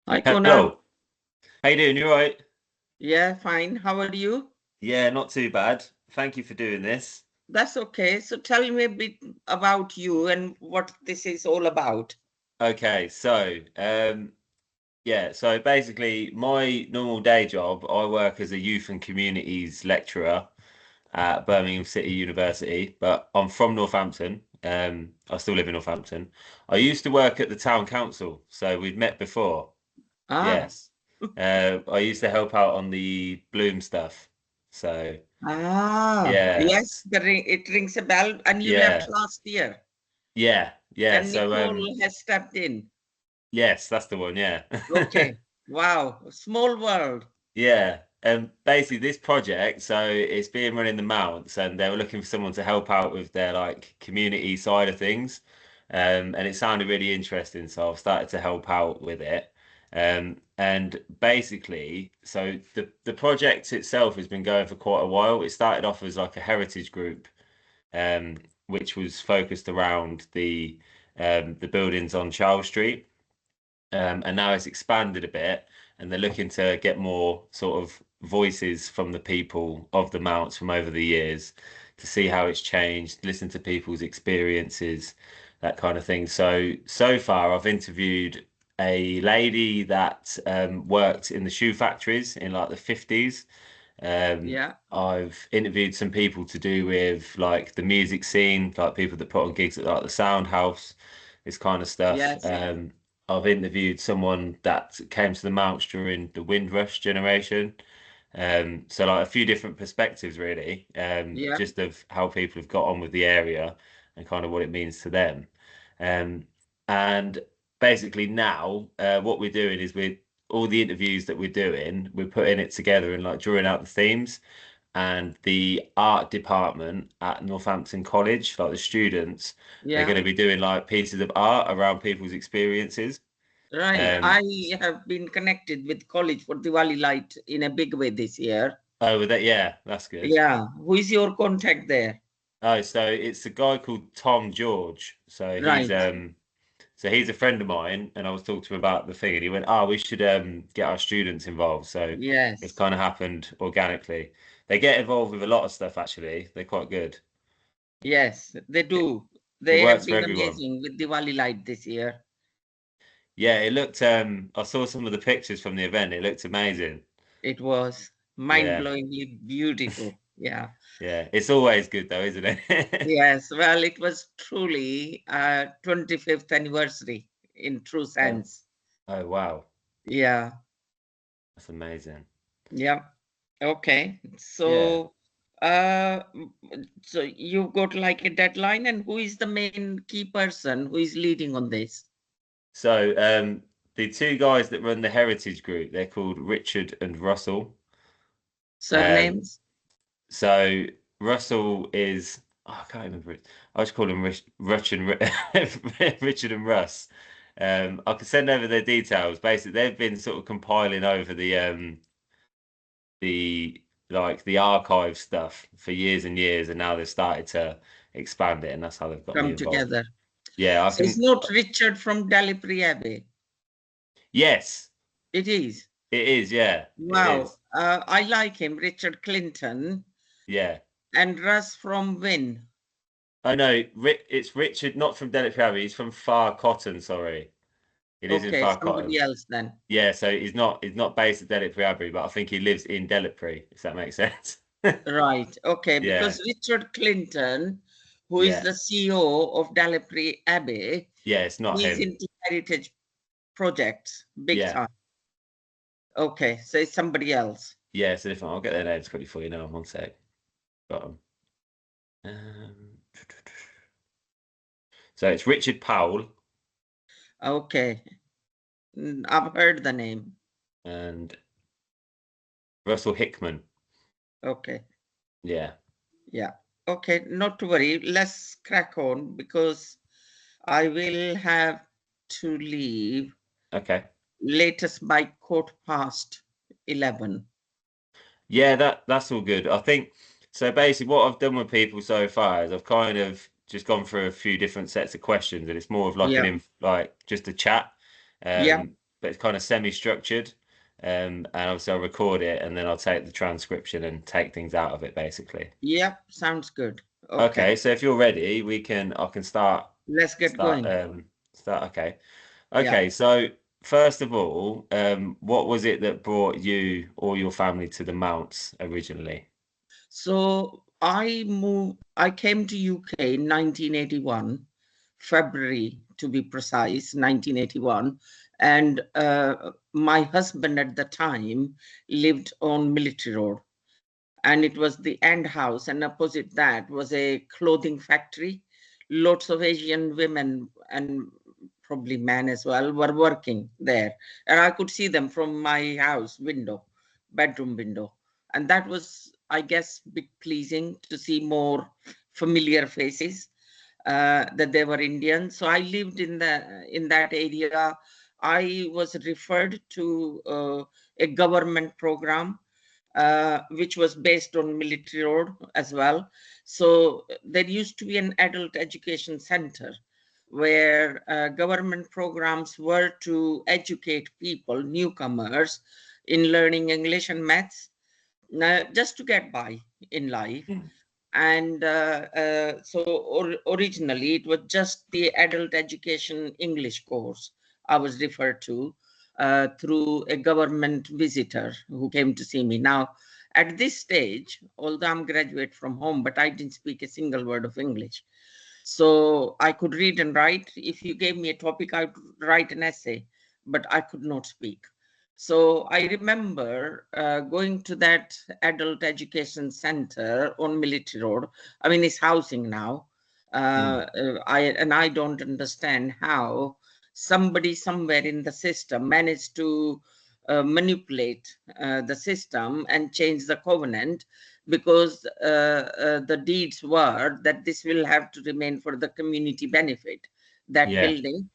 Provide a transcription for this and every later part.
Hi, Conan. Hello. How you doing? You all right? Yeah, fine. How are you? Yeah, not too bad. Thank you for doing this. That's okay. So tell me a bit about you and what this is all about. Okay, so basically my normal day job, I work as a youth and communities lecturer at Birmingham City University, but I'm from Northampton. I still live in Northampton. I used to work at the town council, so we'd met before. Ah, Yes. I used to help out on the Bloom stuff. So yeah, yes, it rings a bell. And you left yeah, last year, yeah. and So Nicole has stepped in. yes, that's the one. Yeah. Okay. Wow. Small world. Yeah. And basically this project, so it's being run in the Mounts and they were looking for someone to help out with their like community side of things. And it sounded really interesting, so I've started to help out with it. And basically, so the project itself has been going for quite a while. It started off as like a heritage group, which was focused around the buildings on Charles Street. And now it's expanded a bit, and they're looking to get more sort of voices from the people of the mounts from over the years to see how it's changed, listen to people's experiences, that kind of thing. So far, I've interviewed a lady that worked in the shoe factories in like the 50s. Yeah. I've interviewed some people to do with like the music scene, like people that put on gigs at like the Sound House, this kind of stuff. Yes. I've interviewed someone that came to the Mounts during the Windrush generation. So like a few different perspectives really, Yeah. just of how people have got on with the area and kind of what it means to them. Um, and basically now, what we're doing is we're all the interviews that we're doing, we're putting it together and like drawing out the themes. And the art department at Northampton College, like the students, they're Yeah. going to be doing like pieces of art around people's experiences. Right. Um, I have been connected with college for Diwali light in a big way this year. oh, that yeah, that's good. Yeah. Who is your contact there? Oh, so it's a guy called Tom George. Right. So he's a friend of mine, and I was talking to him about the thing, and he went, "Oh, we should get our students involved." So it's Yes. kind of happened organically. They get involved with a lot of stuff actually. They're quite good. Yes, they It, do. it They have works for been everyone. amazing with Diwali light this year. Yeah, it looked I saw some of the pictures from the event. It looked amazing. It was Yeah. mind-blowingly beautiful. Yeah. Yeah. It's always good though, isn't it? Yes. Well, it was truly 25th anniversary in true Oh, sense. oh wow. Yeah. That's amazing. Yeah. Okay. Yeah. So you've got like a deadline, and who is the main key person who is leading on this? So the two guys that run the Heritage Group, they're called Richard and Russell. Um Surnames? so Russell is I can't remember it. I just call him Richard and Russ. I can send over their details. Basically, they've been sort of compiling over the like the archive stuff for years and years, and now they've started to expand it, and that's how they've got me Come involved. together. Yeah, I So it's can. not Richard from Delipri Abbey. Yes, It is. it is. Yeah, it Wow. is. I like him, Richard Clinton Yeah. and Russ from Win. Oh no, it's Richard, not from Delip Abbey. He's from Far Cotton. Sorry, he lives in Okay, Far somebody Cotton. else then. Yeah, so he's not based at Delipri Abbey, but I think he lives in Delipri, if that makes sense. Right. Okay, Yeah, because Richard Clinton, who is yeah, the CEO of Delipri Abbey, yeah. It's not he's him. into heritage projects big Yeah, time. Okay, so it's somebody else. yeah. It's a different. I'll get their names quickly for you now. One sec. Got 'em. Um, so it's Richard Powell Okay. I've heard the name. and Russell Hickman. Okay. Yeah. Yeah. Okay, not to worry. Let's crack on because I will have to leave Okay. latest by 11:15. Yeah, that's all good. I think so. Basically, what I've done with people so far is I've kind of just gone through a few different sets of questions, and it's more of like Yeah. like just a chat. Yeah. but it's kind of semi-structured. And obviously I'll record it and then I'll take the transcription and take things out of it basically. Yep, sounds good. Okay, Okay, so if you're ready, I can let's get start going. start okay. Yeah. Okay, so first of all, what was it that brought you or your family to the Mounts originally? So I came to UK in 1981, February to be precise, 1981. And my husband at the time lived on Military Road. And it was the end house. And opposite that was a clothing factory. Lots of Asian women and probably men as well were working there. And I could see them from my house window, bedroom window. And that was, I guess, a bit pleasing to see more familiar faces, that they were Indian. So I lived in that area. I was referred to a government program, which was based on Military Road as well. So there used to be an adult education center where government programs were to educate people, newcomers, in learning English and maths, just to get by in life. Mm. And originally it was just the adult education English course I was referred to through a government visitor who came to see me. Now, at this stage, although I'm graduate from home, but I didn't speak a single word of English. So I could read and write. If you gave me a topic, I would write an essay, but I could not speak. So I remember going to that adult education center on Military Road. I mean, it's housing now. Mm. I don't understand how somebody somewhere in the system managed to manipulate the system and change the covenant, because the deeds were that this will have to remain for the community benefit, that Yeah, building.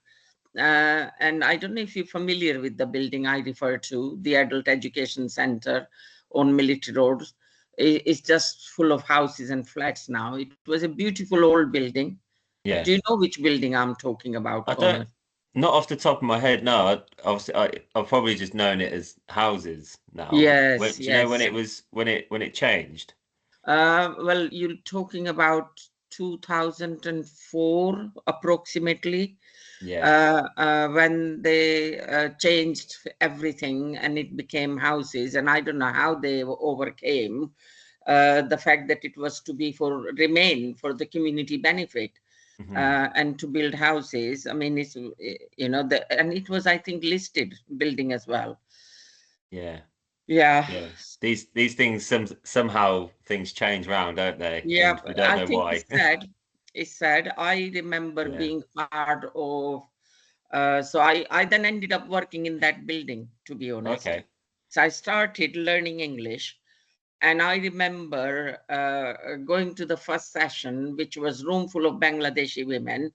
And I don't know if you're familiar with the building I refer to, the Adult Education Center on Military Road. It's just full of houses and flats now. It was a beautiful old building. Do yeah. you know which building I'm talking about, I don't, Connor? not off the top of my head, no. Obviously, I've probably just known it as houses now. Yes, Do you know when yes. when it changed? Well, you're talking about 2004 approximately, Yeah. when they changed everything and it became houses. And I don't know how they overcame the fact that it was to be remain for the community benefit, Hmm. and to build houses. I mean, it's, and it was, I think, listed building as well. Yeah. Yeah. Yeah. These things somehow things change around, don't they? Yeah, And we don't I know think why. it's sad. It's sad. I remember Yeah. being part of, so I then ended up working in that building, to be honest. Okay. So I started learning English, and I remember going to the first session, which was room full of Bangladeshi women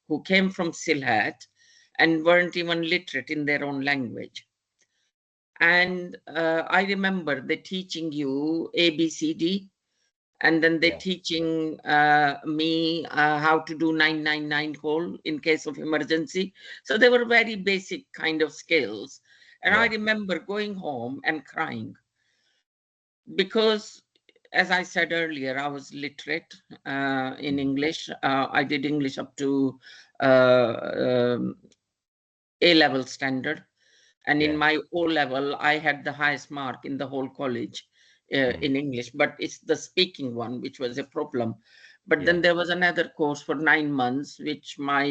who came from Sylhet and weren't even literate in their own language. And I remember they teaching you ABCD, and then they're Yeah. teaching me how to do 999 call in case of emergency. So they were very basic kind of skills. And I Yeah. remember going home and crying because, as I said earlier, I was literate in Mm. English. I did English up to uh, um, A level standard. And in Yeah. my O level, I had the highest mark in the whole college Mm. in English, but it's the speaking one which was a problem. But then Yeah. there was another course for 9 months, which my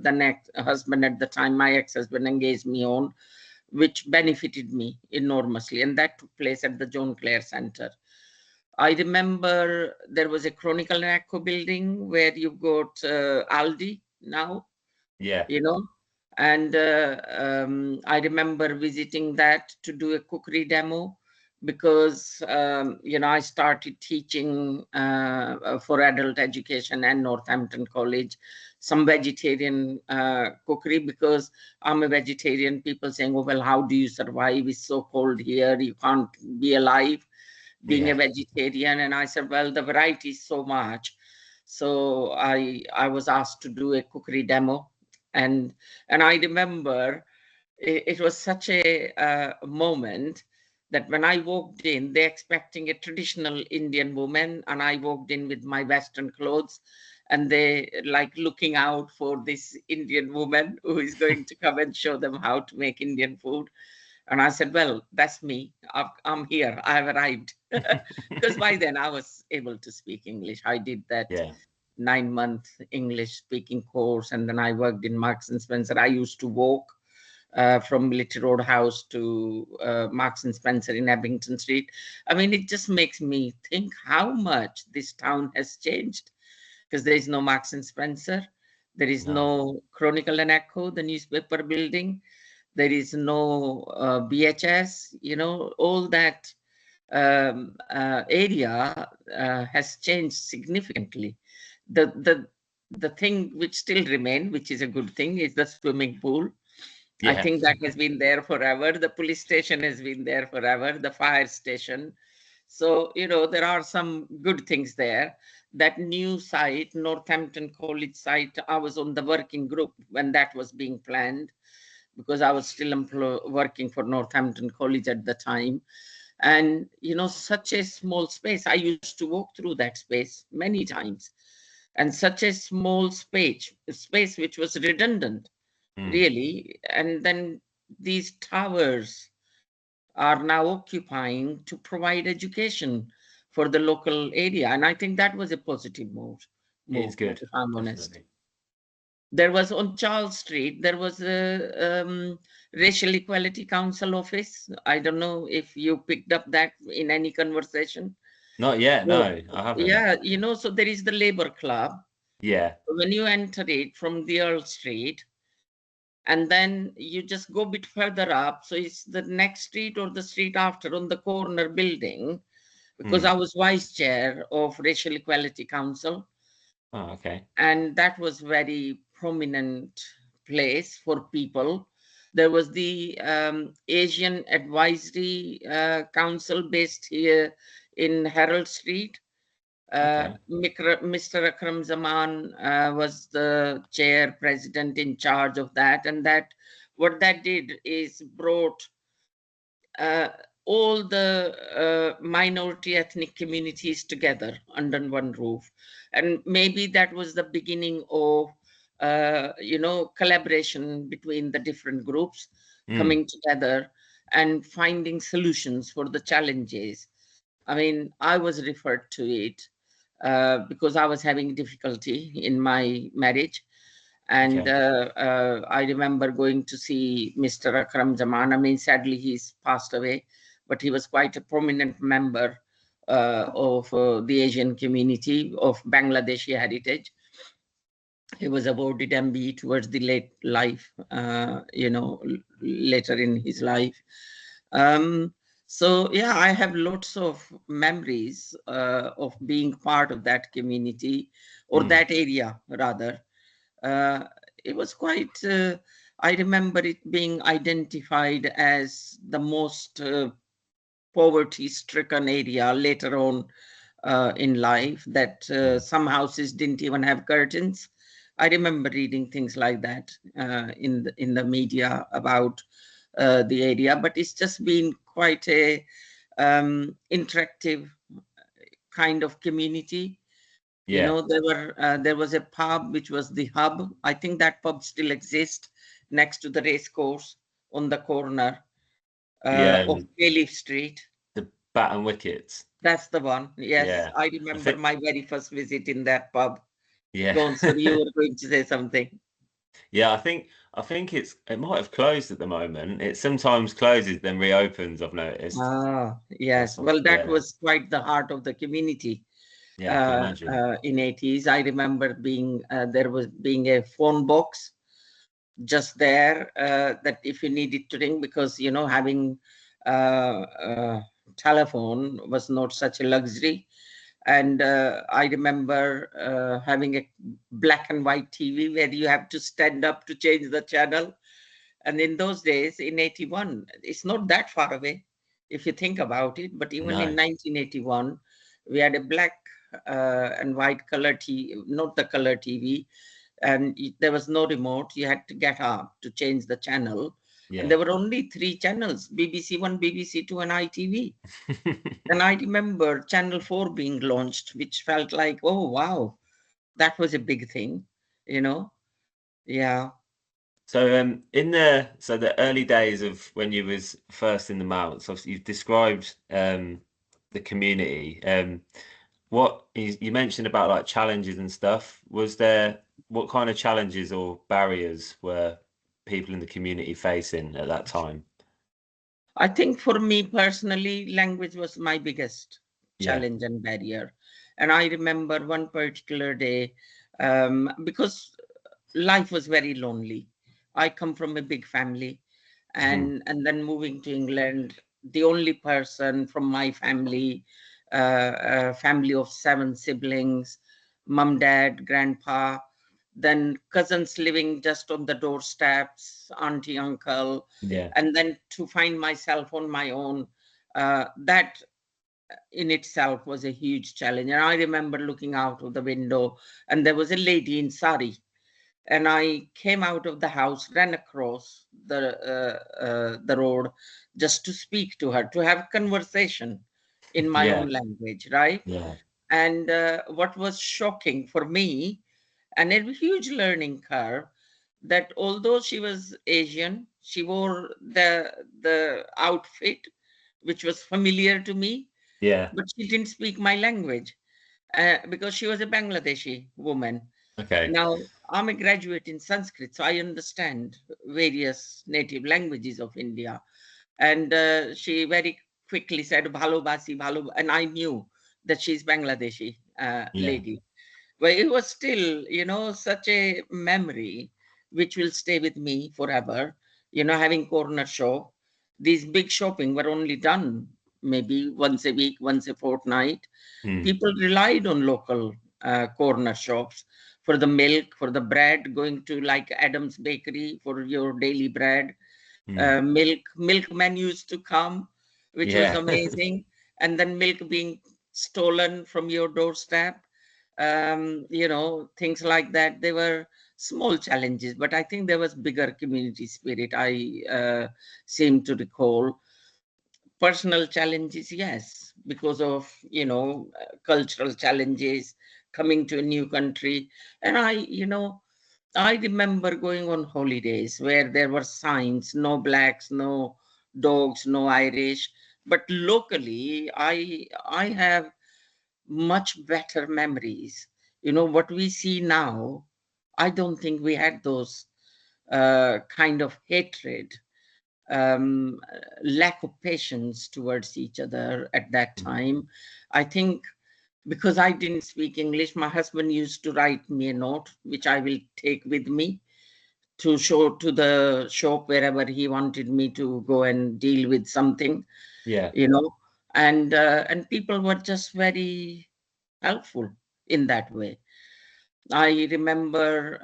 the next husband at the time, my ex-husband, engaged me on, which benefited me enormously, and that took place at the John Clare Centre. I remember there was a Chronicle and Echo building where you've got Aldi now, Yeah. you know. And I remember visiting that to do a cookery demo because, I started teaching for adult education and Northampton College some vegetarian cookery, because I'm a vegetarian. People saying, oh, well, how do you survive? It's so cold here. You can't be alive being a Yeah. vegetarian. And I said, well, the variety is so much. So I was asked to do a cookery demo. And I remember it was such a moment that when I walked in, they're expecting a traditional Indian woman, and I walked in with my Western clothes, and they like looking out for this Indian woman who is going to come and show them how to make Indian food. And I said, well, that's me. I'm here. I've arrived. Because by then I was able to speak English. I did that Yeah. 9-month English speaking course, and then I worked in Marks and Spencer. I used to walk from Military Road House to Marks and Spencer in Abington Street. I mean, it just makes me think how much this town has changed, because there is no Marks and Spencer. There is No. no Chronicle and Echo, the newspaper building. There is no BHS, all that area has changed significantly. The thing which still remain, which is a good thing, is the swimming pool. I Yeah. think that has been there forever. The police station has been there forever, the fire station. So, there are some good things there. That new site, Northampton College site, I was on the working group when that was being planned, because I was still working for Northampton College at the time. And, such a small space. I used to walk through that space many times. And such a small space which was redundant, Mm. really. And then these towers are now occupying to provide education for the local area. And I think that was a positive It's move, good. if I'm honest. Definitely. There was on Charles Street, there was a Racial Equality Council office. I don't know if you picked up that in any conversation. Not yet. So, No, I haven't. yeah, so there is the Labour Club. Yeah. When you enter it from the Earl Street, and then you just go a bit further up, so it's the next street or the street after on the corner building, because I Mm. was vice chair of Racial Equality Council, Oh, okay. and that was very prominent place for people. There was the Asian Advisory Council based here in Herald Street. Okay. Mr. Akram Zaman was the chair president in charge of that, and what that did is brought uh, all the minority ethnic communities together under one roof. And maybe that was the beginning of collaboration between the different groups Mm. coming together and finding solutions for the challenges. I mean, I was referred to it because I was having difficulty in my marriage. And Okay. I remember going to see Mr. Akram Zaman. I mean, sadly, he's passed away, but he was quite a prominent member of the Asian community of Bangladeshi heritage. He was awarded MBE towards the late life, later in his life. Um, so, yeah, I have lots of memories of being part of that community, or Mm. that area, rather. Uh, it was quite, I remember it being identified as the most poverty-stricken area later on in life, that Mm. some houses didn't even have curtains. I remember reading things like that in the media about the area, but it's just been quite a interactive kind of community. Yeah. There was a pub which was the Hub. I think that pub still exists next to the race course on the corner Yeah. of Bayleaf Street. The Bat and Wickets. That's the one. Yes, Yeah. I I remember think. my very first visit in that pub. Yeah. Go on, sorry, you were going to say something. Yeah. I think it might have closed at the moment. It sometimes closes, then reopens. I've noticed. Ah, Or yes. some. Well, that Yeah. was quite the heart of the community Yeah. I can imagine. in 80s. I remember there was being a phone box just there that if you needed to ring, because having telephone was not such a luxury. And I remember having a black and white TV where you have to stand up to change the channel. And in those days, in 81, it's not that far away if you think about it, but even in No. 1981, we had a black and white color TV, not the color TV, and there was no remote. You had to get up to change the channel. And there were only 3 channels, BBC One, BBC Two, and ITV. And I remember Channel 4 being launched, which felt like, oh, wow, that was a big thing, you know? Yeah. So in the early days of when you was first in the mounts, obviously you've described the community. What you mentioned about like challenges and stuff. Was there what kind of challenges or barriers were people in the community facing at that time? I think for me personally, language was my biggest Yeah. challenge and barrier. And I remember one particular day, because life was very lonely. I come from a big family, Mhm. and then moving to England, the only person from my family, a family of 7 siblings, mum, dad, grandpa, then cousins living just on the doorsteps, auntie, uncle, Yeah. and then to find myself on my own, that in itself was a huge challenge. And I remember looking out of the window, and there was a lady in sari, and I came out of the house, ran across the road just to speak to her, to have conversation in my Yeah. own language, right? Yeah. And what was shocking for me, and a huge learning curve, that although she was Asian, she wore the outfit which was familiar to me, Yeah. but she didn't speak my language because she was a Bangladeshi woman. Okay. Now, I'm a graduate in Sanskrit, so I understand various native languages of India. And she very quickly said, "Bhalo basi, bhalo," and I knew that she's Bangladeshi Yeah. lady. But it was still, such a memory which will stay with me forever. Having corner shop, these big shopping were only done maybe once a week, once a fortnight. Mm. People relied on local corner shops for the milk, for the bread, going to like Adam's Bakery for your daily bread. Mm. Milkmen used to come, which was Yeah. amazing, and then milk being stolen from your doorstep. Things like that. They were small challenges, but I think there was bigger community spirit. I seem to recall personal challenges, yes, because of cultural challenges, coming to a new country. And I remember going on holidays where there were signs, no blacks, no dogs, no Irish. But locally, I have much better memories. What we see now, I don't think we had those kind of hatred, um, lack of patience towards each other at that time. I think because I didn't speak English, my husband used to write me a note, which I will take with me to show to the shop wherever he wanted me to go and deal with something, Yeah. you know, and people were just very helpful in that way. I remember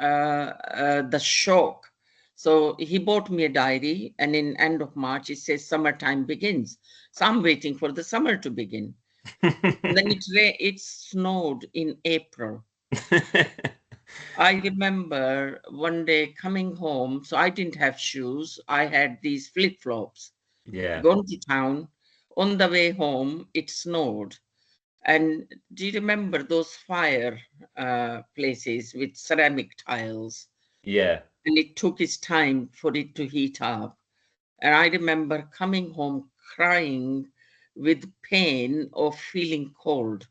the shock. So he bought me a diary, and in end of March it says summertime begins. So I'm waiting for the summer to begin. And then it snowed in April. I remember one day coming home, so I didn't have shoes. I had these flip-flops. Yeah. Gone to town. On the way home, it snowed. And do you remember those fire places with ceramic tiles? Yeah. And it took its time for it to heat up. And I remember coming home crying with pain of feeling cold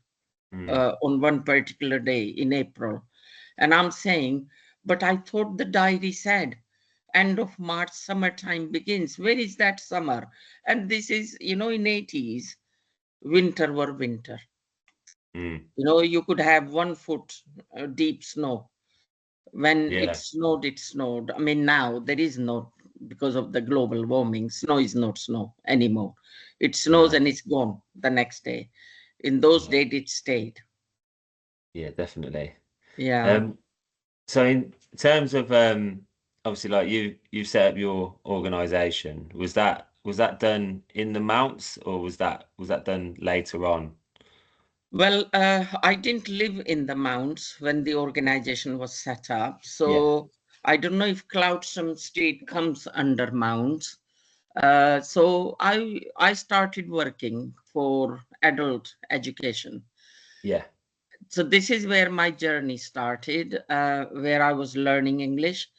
Mm. on one particular day in April. And I'm saying, but I thought the diary said, end of March, summertime begins. Where is that summer? And this is, in 80s, winter were winter. Mm. You could have 1 foot deep snow. When it Yeah. snowed, it snowed. I mean, now there is no, because of the global warming, snow is not snow anymore. It snows No. and it's gone the next day. In those Yeah. days, it stayed. Yeah, definitely. Yeah. Um, so in terms of obviously like you set up your organization, was that done in the mounts or was that done later on? Well, I didn't live in the mounts when the organization was set up. Yeah. So I don't know if Cloudstone Street comes under Mounds. So I started working for adult education. Yeah. So this is where my journey started, where I was learning English.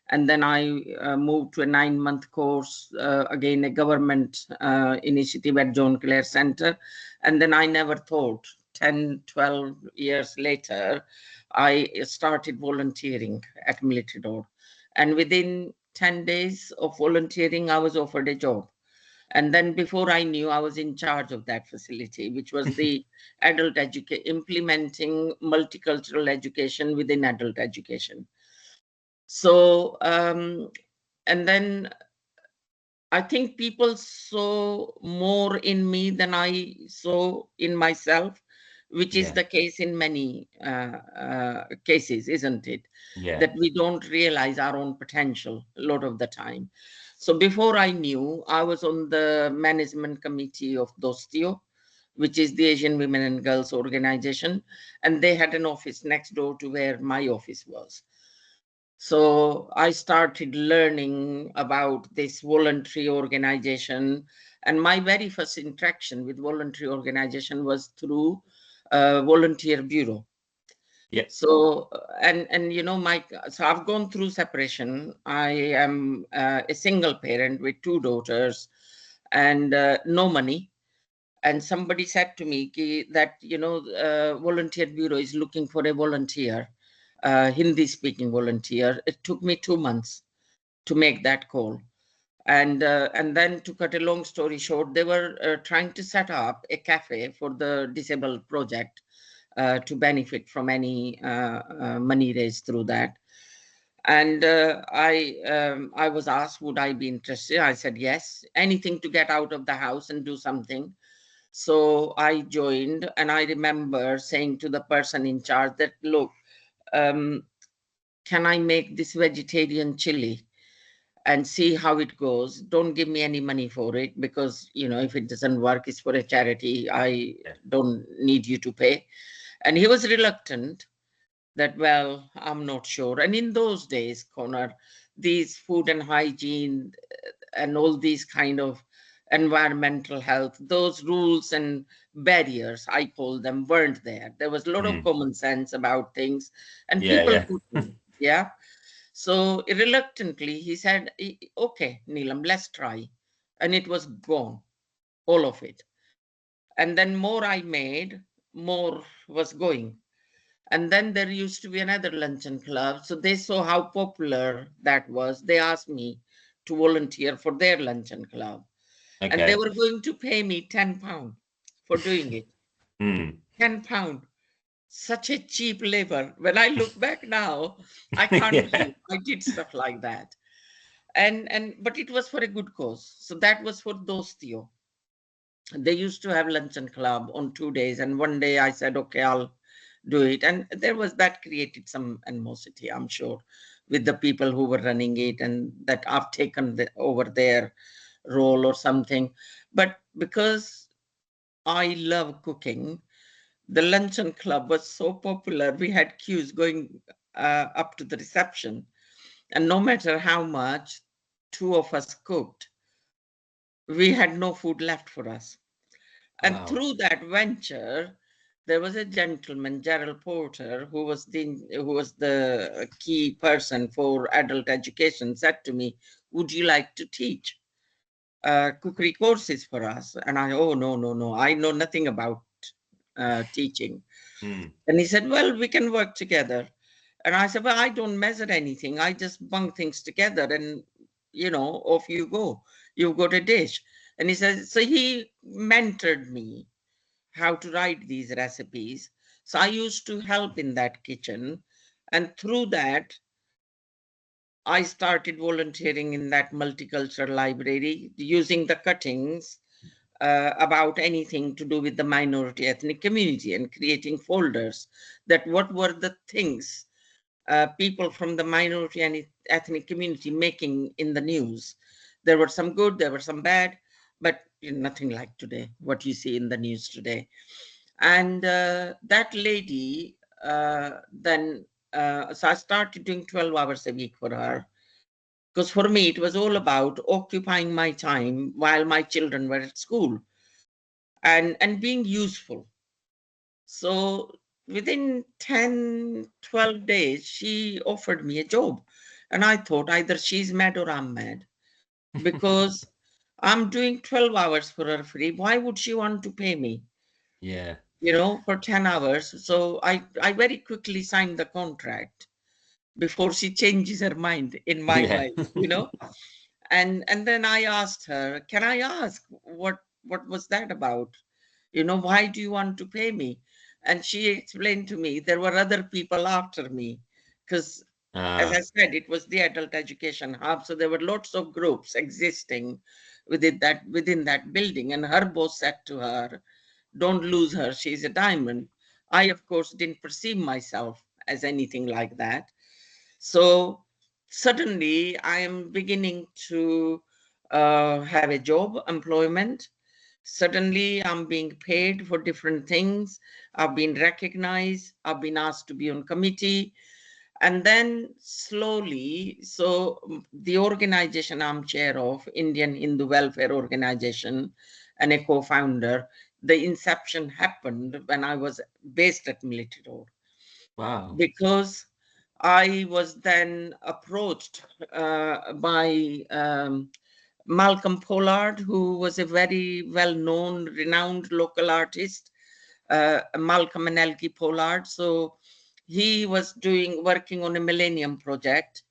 And then I moved to a 9-month course, again, a government initiative at John Clare Centre. And then I never thought, 10, 12 years later, I started volunteering at Military Road. And within 10 days of volunteering, I was offered a job. And then before I knew, I was in charge of that facility, which was the adult education, implementing multicultural education within adult education. So, and then I think people saw more in me than I saw in myself, which is Yeah. the case in many cases, isn't it? Yeah. That we don't realize our own potential a lot of the time. So before I knew, I was on the management committee of Dostiyo, which is the Asian Women and Girls Organization, and they had an office next door to where my office was. So I started learning about this voluntary organization. And my very first interaction with voluntary organization was through volunteer bureau. Yeah. So, and you know, so I've gone through separation. I am a single parent with 2 daughters and no money. And somebody said to me that, you know, volunteer bureau is looking for a volunteer, Hindi speaking volunteer. It took me 2 months to make that call. And then, to cut a long story short, they were trying to set up a cafe for the disabled project, to benefit from any money raised through that. And I was asked, would I be interested? I said yes, anything to get out of the house and do something. So I joined, and I remember saying to the person in charge that, look, um, can I make this vegetarian chili and see how it goes? Don't give me any money for it, because, you know, if it doesn't work, it's for a charity. I Yeah. don't need you to pay. And he was reluctant that, well, I'm not sure. And in those days, Connor, these food and hygiene and all these kind of environmental health, those rules and barriers, I call them, weren't there. There was a lot of Mm. common sense about things, and Yeah. people Yeah. couldn't. Yeah. So reluctantly, he said, okay, Neelam, let's try. And it was gone, all of it. And then more I made, more was going. And then there used to be another luncheon club. So they saw how popular that was. They asked me to volunteer for their luncheon club. And they Okay. were going to pay me £10 for doing it. Mm. £10. Such a cheap labor. When I look back now, I can't Yeah. believe I did stuff like that. But it was for a good cause. So that was for Dostiyo. They used to have luncheon club on 2 days, and one day I said, okay, I'll do it. And there was that created some animosity, I'm sure, with the people who were running it, and that I've taken over their role or something. But because I love cooking, the luncheon club was so popular, we had queues going up to the reception. And no matter how much two of us cooked, we had no food left for us. And Wow. through that venture, there was a gentleman, Gerald Porter, who was the key person for adult education, said to me, would you like to teach cookery courses for us? And I, oh, no, no, no, I know nothing about teaching. Mm. And he said, well, we can work together. And I said, well, I don't measure anything. I just bung things together and, you know, off you go. You've got a dish. And he says, so he mentored me how to write these recipes. So I used to help in that kitchen. And through that, I started volunteering in that multicultural library, using the cuttings about anything to do with the minority ethnic community, and creating folders that what were the things people from the minority and ethnic community making in the news. There were some good, there were some bad, but nothing like today, what you see in the news today. And that lady then So I started doing 12 hours a week for her. Because for me, it was all about occupying my time while my children were at school and being useful. So within 10, 12 days, she offered me a job. And I thought either she's mad or I'm mad because I'm doing 12 hours for her free. Why would she want to pay me, Yeah. for 10 hours? So I very quickly signed the contract before she changes her mind in my Yeah. mind. And then I asked her, can I ask what was that about? Why do you want to pay me? And she explained to me there were other people after me because, as I Ah, said, it was the adult education hub. So there were lots of groups existing within that building. And her boss said to her, don't lose her. She's a diamond. I, of course, didn't perceive myself as anything like that. So suddenly I am beginning to have a job, employment. Suddenly I'm being paid for different things. I've been recognized. I've been asked to be on committee. And then slowly, so the organization I'm chair of, Indian Hindu Welfare Organization, and a co-founder, the inception happened when I was based at Military Road wow. because I was then approached by Malcolm Pollard, who was a very well-known, renowned local artist, Malcolm and Elkie Pollard. So he was working on a Millennium Project,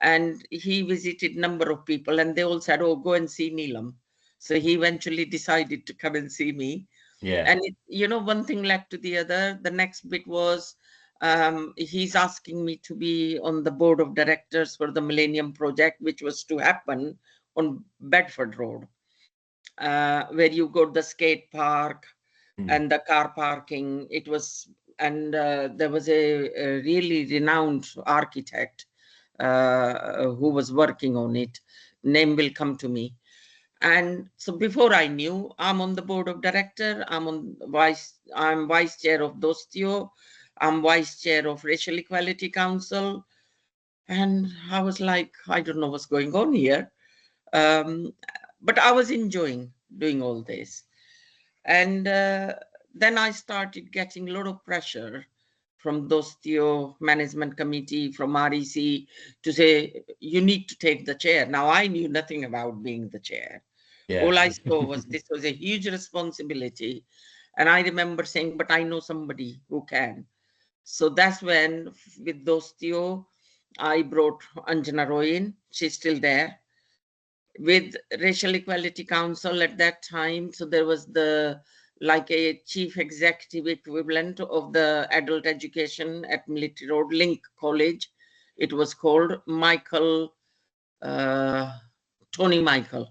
and he visited a number of people, and they all said, "Oh, go and see Neelam." So he eventually decided to come and see me. Yeah. And one thing led to the other. The next bit was he's asking me to be on the board of directors for the Millennium Project, which was to happen on Bedford Road, where you go to the skate park Mm. and the car parking. It was, and there was a really renowned architect who was working on it. Name will come to me. And so before I knew, I'm on the board of director. I'm vice chair of Dostiyo. I'm vice chair of Racial Equality Council. And I was like, I don't know what's going on here. Um, but I was enjoying doing all this. And then I started getting a lot of pressure from Dostiyo management committee, from REC, to say, you need to take the chair. Now, I knew nothing about being the chair. Yeah. All I saw was this was a huge responsibility. And I remember saying, but I know somebody who can. So that's when, with Dostiyo, I brought Anjana Roy in. She's still there. With Racial Equality Council at that time, so there was like a chief executive equivalent of the adult education at Military Road, Link College. It was called uh, Tony Michael.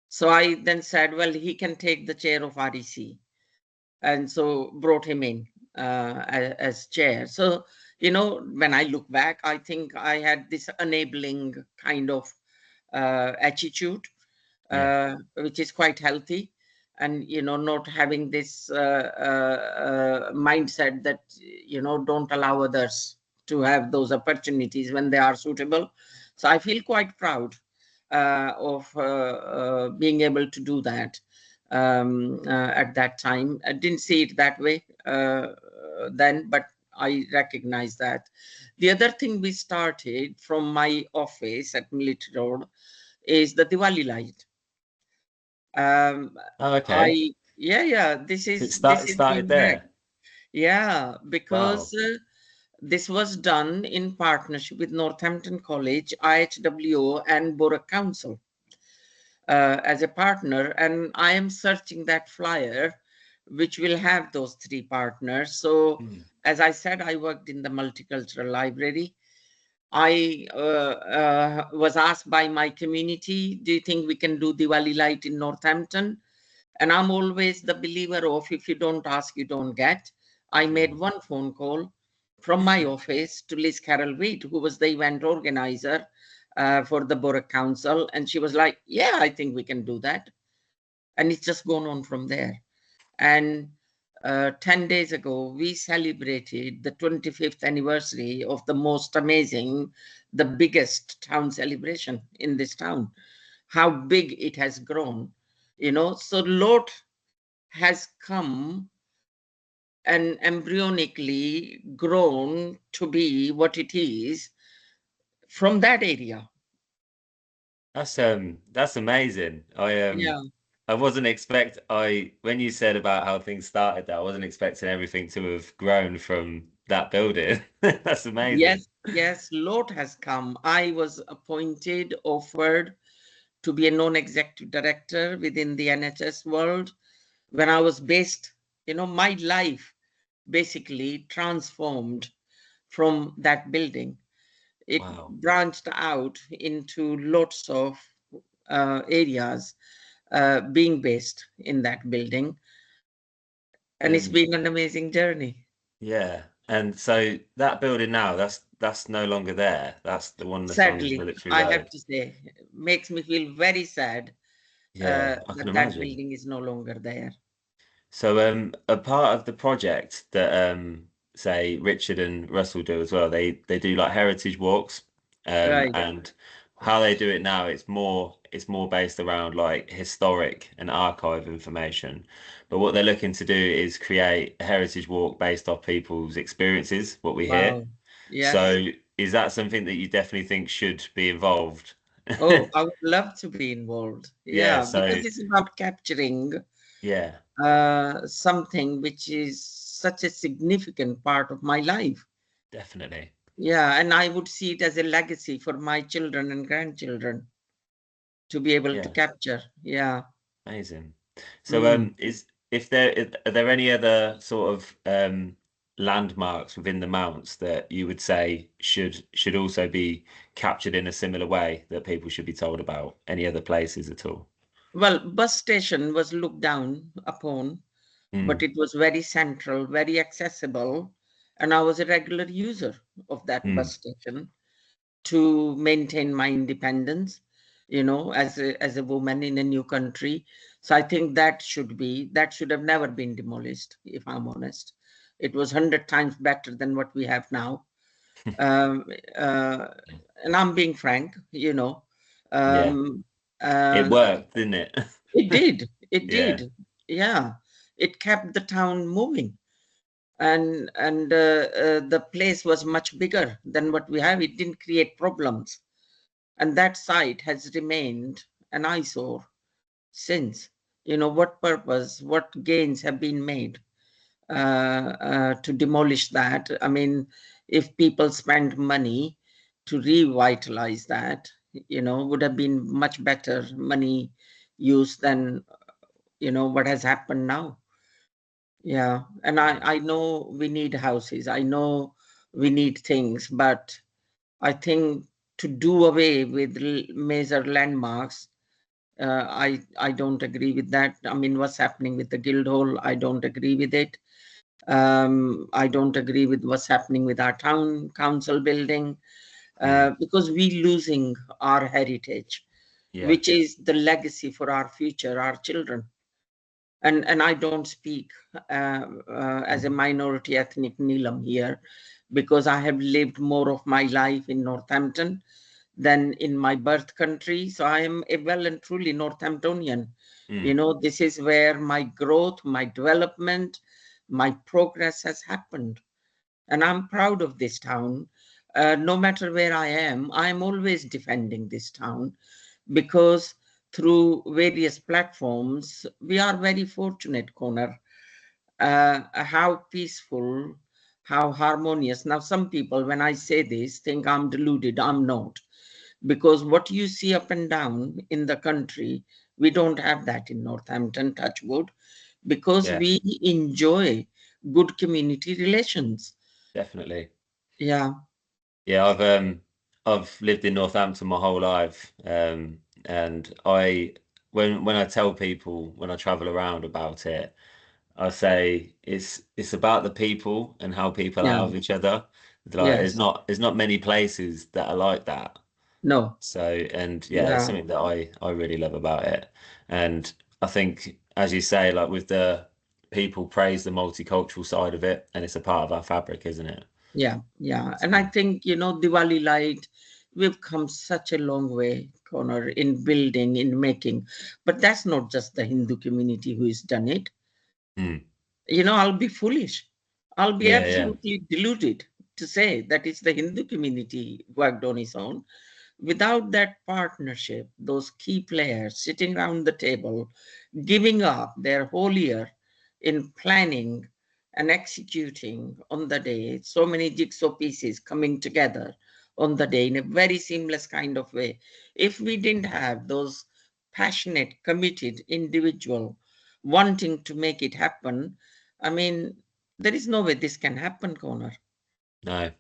So I then said, well, he can take the chair of REC. And so brought him in as chair. So, when I look back, I think I had this enabling kind of attitude, Yeah. which is quite healthy. And, not having this mindset that, don't allow others to have those opportunities when they are suitable. So I feel quite proud of being able to do that at that time. I didn't see it that way then, but I recognize that. The other thing we started from my office at Military Road is the Diwali light. Um, Oh, okay. yeah, this So it is this is started going back. there. Yeah, because Wow. this was done in partnership with Northampton College, IHWO, and Borough Council as a partner. And I am searching that flyer, which will have those three partners. So, Mm. as I said, I worked in the Multicultural Library. I was asked by my community, do you think we can do Diwali light in Northampton? And I'm always the believer of if you don't ask, you don't get. I made one phone call from my office to Liz Carroll Wheat, who was the event organizer for the Borough Council. And she was like, yeah, I think we can do that. And it's just gone on from there. And 10 days ago, we celebrated the 25th anniversary of the most amazing, the biggest town celebration in this town. How big it has grown, So lot has come and embryonically grown to be what it is from that area. That's amazing. Yeah. I wasn't expect I when you said about how things started there, I wasn't expecting everything to have grown from that building. That's amazing. Yes, yes, lot has come. I was appointed, offered to be a non-executive director within the NHS world when I was based, my life basically transformed from that building. It Wow. branched out into lots of areas being based in that building. And it's And been an amazing journey. yeah. And so that building now, that's no longer there. That's the one that's on Sadly, Military I have Road. to say, makes me feel very sad Yeah, I can that imagine. building is no longer there. So a part of the project that say Richard and Russell do as well, they do like heritage walks. Right. And how they do it now, it's more based around like historic and archive information. But what they're looking to do is create a heritage walk based off people's experiences, what we hear. Wow. Yes. So is that something that you definitely think should be involved? Oh, I would love to be involved. Yeah, Yeah, because so it's about capturing yeah, something which is such a significant part of my life. definitely. Yeah, and I would see it as a legacy for my children and grandchildren to be able to Yeah. capture. Yeah. Amazing. So, Mm. is if there are there any other sort of landmarks within the mounts that you would say should also be captured in a similar way that people should be told about? Any other places at all? Well, bus station was looked down upon, but Mm, it was very central, very accessible, and I was a regular user of that mm, bus station to maintain my independence, as a woman in a new country. So I think that should have never been demolished, if I'm honest. It was 100 times better than what we have now. Um, uh, and I'm being frank. yeah, Um, it uh, worked, didn't it? it did. It Yeah, did. Yeah. It kept the town moving. And the place was much bigger than what we have. It didn't create problems. And that site has remained an eyesore since. What purpose, what gains have been made to demolish that? I mean, if people spend money to revitalize that, would have been much better money used than, what has happened now. Yeah. And I know we need houses. I know we need things, but I think to do away with major landmarks, I don't agree with that. I mean, what's happening with the Guildhall? I don't agree with it. I don't agree with what's happening with our town council building mm, because we're losing our heritage, yeah, which is the legacy for our future, our children. And I don't speak as a minority ethnic Neelam here because I have lived more of my life in Northampton than in my birth country. So I am a well and truly Northamptonian. mm, This is where my growth, my development, my progress has happened. And I'm proud of this town. No matter where I am always defending this town because through various platforms, we are very fortunate, Connor, how peaceful, how harmonious. Now, some people, when I say this, think I'm deluded. I'm not. Because what you see up and down in the country, we don't have that in Northampton, touch wood, because yeah, we enjoy good community relations. definitely. Yeah, Yeah, I've lived in Northampton my whole life, and when I tell people when I travel around about it, I say it's about the people and how people yeah, are with each other. Like yes, there's not many places that are like that. no, So and yeah, it's yeah, something that I really love about it. And I think as you say, like with the people praise the multicultural side of it, and it's a part of our fabric, isn't it? Yeah, yeah. And I So, think, Diwali light, we've come such a long way, Connor, in building, in making. But that's not just the Hindu community who has done it. mm, I'll be foolish. I'll be yeah, yeah, absolutely deluded to say that it's the Hindu community worked on its own. Without that partnership, those key players sitting around the table, giving up their whole year in planning and executing on the day, so many jigsaw pieces coming together on the day in a very seamless kind of way. If we didn't have those passionate, committed individual wanting to make it happen, I mean, there is no way this can happen, Connor. no,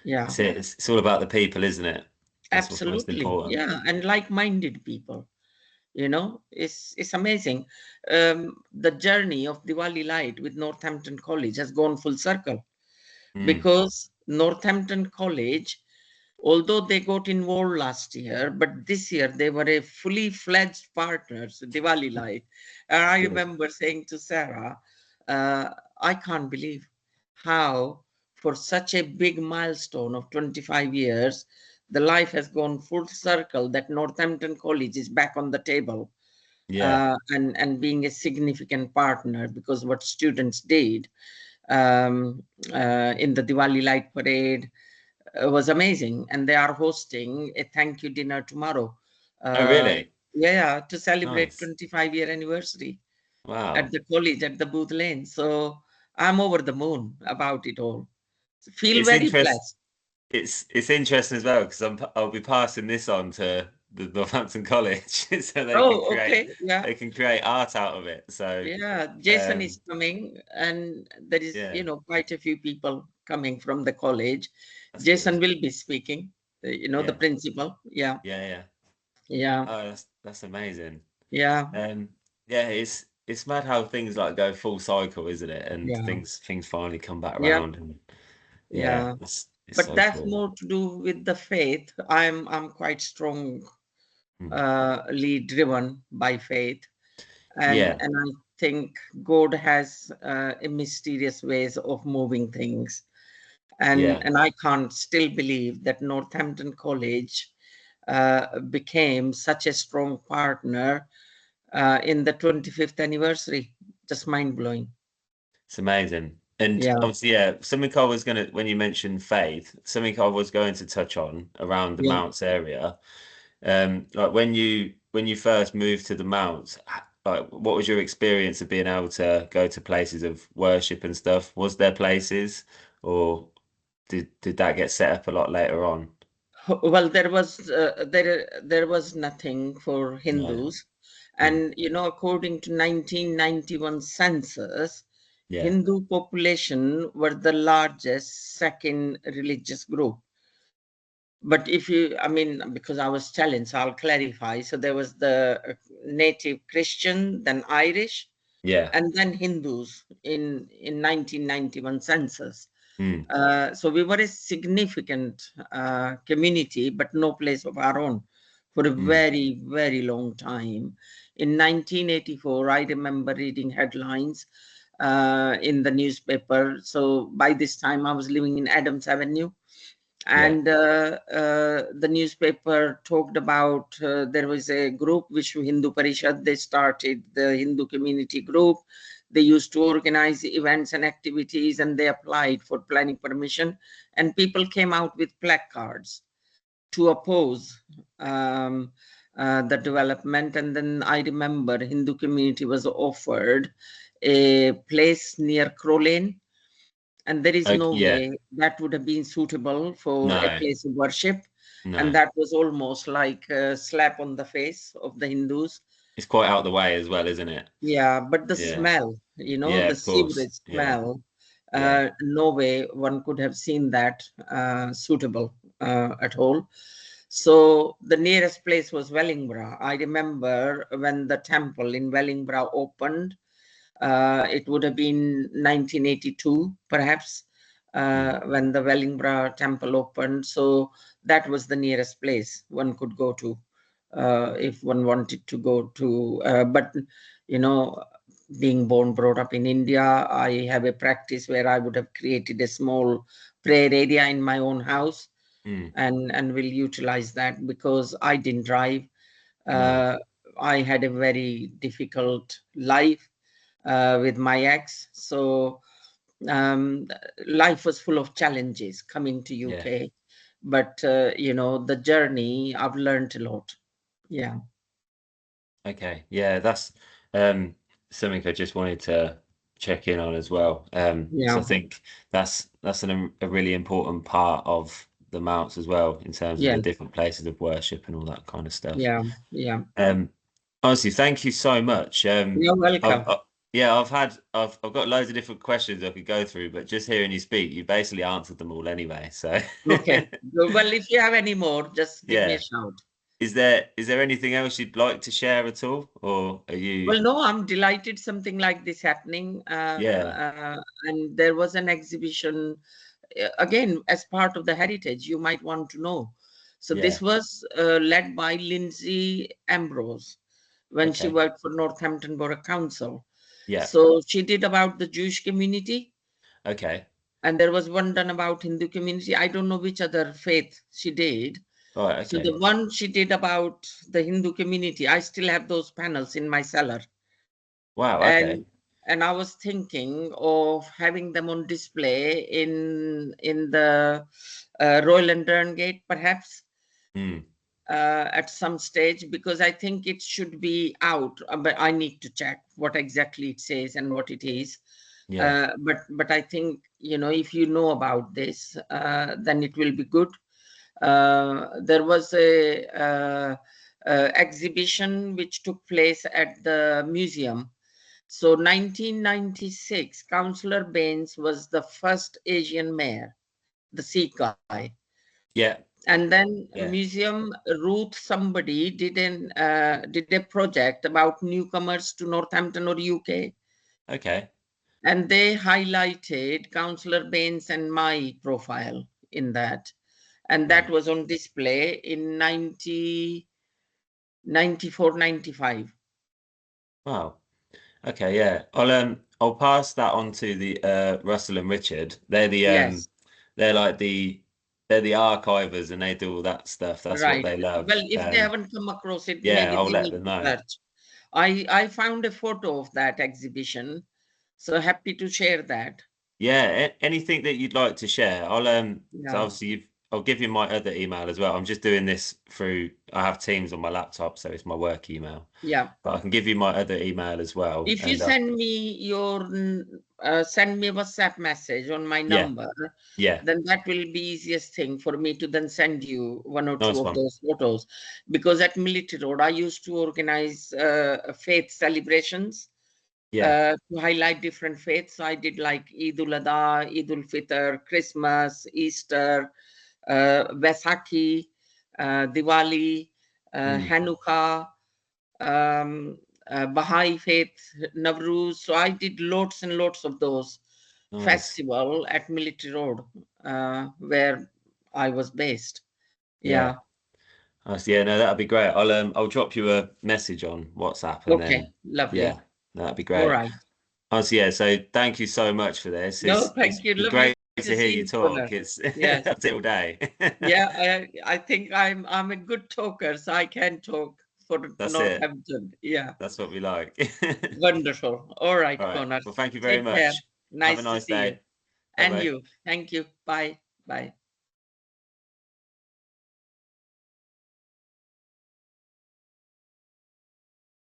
Yeah, that's it. It's all about the people, isn't it? That's what's most absolutely. important. Yeah, and like-minded people. It's amazing. The journey of Diwali Light with Northampton College has gone full circle Mm, because Northampton College, although they got involved last year, but this year they were a fully fledged partners, Diwali Light. And I good. remember saying to Sarah, uh, I can't believe how, for such a big milestone of 25 years, the life has gone full circle that Northampton College is back on the table, Yeah. and being a significant partner, because what students did um, in the Diwali Light Parade was amazing. And they are hosting a thank you dinner tomorrow. Oh, Uh, really? yeah, to celebrate Nice. 25-year anniversary at Wow. the college at the Booth Lane. So I'm over the moon about it all. Feel It's very interest. blessed. It's interesting as well because I'll be passing this on to the Northampton College so Oh, okay. Yeah. they can create art out of it. So Yeah. Jason um, is coming, and there is, yeah, quite a few people coming from the college. that's good. Jason will be speaking, the Yeah, principal. Yeah. yeah, yeah. Yeah. Oh, that's amazing. Yeah. Um, yeah, it's mad how things like go full cycle, isn't it? And Yeah. things finally come back Yeah. around, and yeah, Yeah. it's But so that's cool. more to do with the faith. I'm quite strong, Mm. lead driven by faith, and Yeah, and I think God has a mysterious ways of moving things, and yeah. and I can't still believe that Northampton College became such a strong partner in the 25th anniversary. Just mind blowing. It's amazing. And Yeah, obviously, yeah, something I was gonna, when you mentioned faith, something I was going to touch on around the yeah. Mounts area. Like when you first moved to the Mounts, like what was your experience of being able to go to places of worship and stuff? Was there places, or did that get set up a lot later on? Well, there was nothing for No. Hindus, Mm. and according to 1991 census, Yeah. Hindu population were the largest second religious group. But if you, I mean, because I was challenged, so I'll clarify. So there was the native Christian, then Irish, Yeah. and then Hindus in 1991 census. Mm. So we were a significant community, but no place of our own for a Mm. very, very long time. In 1984, I remember reading headlines in the newspaper. So by this time, I was living in Adams Avenue, Yeah. and the newspaper talked about there was a group, Vishwa Hindu Parishad. They started the Hindu community group. They used to organize events and activities, and they applied for planning permission, and people came out with placards to oppose the development. And then I remember Hindu community was offered a place near Crow Lane, and there is Okay. no Yeah. way that would have been suitable for a No. place of worship. And No. that was almost like a slap on the face of the Hindus. It's quite out the way as well, isn't it? Yeah, but the Yeah. smell, Yeah, the of course. sewerage Yeah. smell, Yeah. no way one could have seen that suitable at all. So the nearest place was Wellingborough. I remember when the temple in Wellingborough opened, it would have been 1982, perhaps, Mm. when the Wellingborough temple opened. So that was the nearest place one could go to if one wanted to go to. But, you know, being born, brought up in India, I have a practice where I would have created a small prayer area in my own house, and will utilize that because I didn't drive. No. I had a very difficult life with my ex, so um, life was full of challenges coming to Yeah. UK. But the journey, I've learned a lot. Yeah. Okay. Yeah, that's something I just wanted to check in on as well. So I Yeah. think that's a really important part of the mounts as well in terms of the Yes. different places of worship and all that kind of stuff. Yeah. Yeah. Um, Honestly, thank you so much. You're welcome. Yeah, I've got loads of different questions I could go through, but just hearing you speak, you basically answered them all anyway. So Okay. Well, if you have any more, just give me a yeah. shout. Is there anything else you'd like to share at all, or are you? Well, no, I'm delighted something like this happening. Yeah, And there was an exhibition, again, as part of the heritage, you might want to know. So yeah, this was led by Lindsay Ambrose when she okay, worked for Northampton Borough Council. yeah, So she did about the Jewish community, okay, and there was one done about Hindu community. I don't know which other faith she did. all right, So okay, the one she did about the Hindu community, I still have those panels in my cellar. wow, okay, And I was thinking of having them on display in the Royal and Derngate, perhaps mm, at some stage, because I think it should be out. But I need to check what exactly it says and what it is. yeah, But I think if you know about this, then it will be good. There was a exhibition which took place at the museum. So 1996, Councillor Baines was the first Asian mayor, the Sikh guy. yeah, And then yeah, museum Ruth somebody did a project about newcomers to Northampton or UK. okay, And they highlighted Councillor Baines and my profile in that. And that right, was on display in 94, 95. wow, okay, yeah. I'll pass that on to the Russell and Richard. Yes, They're like they're the archivers, and they do all that stuff. That's what right. they love. Well, if they haven't come across it, Yeah, maybe I'll they let need them to know. search. I found a photo of that exhibition, so happy to share that. Yeah, anything that you'd like to share. So Yeah, obviously I'll give you my other email as well. I'm just doing this through, I have Teams on my laptop, so it's my work email. yeah. But I can give you my other email as well. If you And send me send me a WhatsApp message on my yeah, number, yeah, then that will be easiest thing for me to then send you one or two nice of one. those photos. Because at Military Road, I used to organize faith celebrations Yeah, to highlight different faiths. So I did like Eid ul Adha, Eid ul Fitr, Christmas, Easter, Vaisakhi, Diwali, mm, Hanukkah, um, Baha'i faith, Nowruz. So I did lots and lots of those nice. festival at Military Road, where I was based. Yeah, Yeah. nice. Yeah, no, that'd be great. I'll drop you a message on WhatsApp, and Okay. then Lovely. yeah, that'd be All great. right. Honestly, yeah, so thank you so much for this. No, It's thank you. been Lovely great to to hear see you you, Connor. talk. It's Yes. all day. Yeah, I think I'm a good talker, so I can talk for That's it. Northampton. Yeah. That's what we like. Wonderful. All right, All right. Connor. Well, thank you very Take care. much. Have a Nice to nice see you. day. Bye And bye. you. Thank you. Bye. Bye.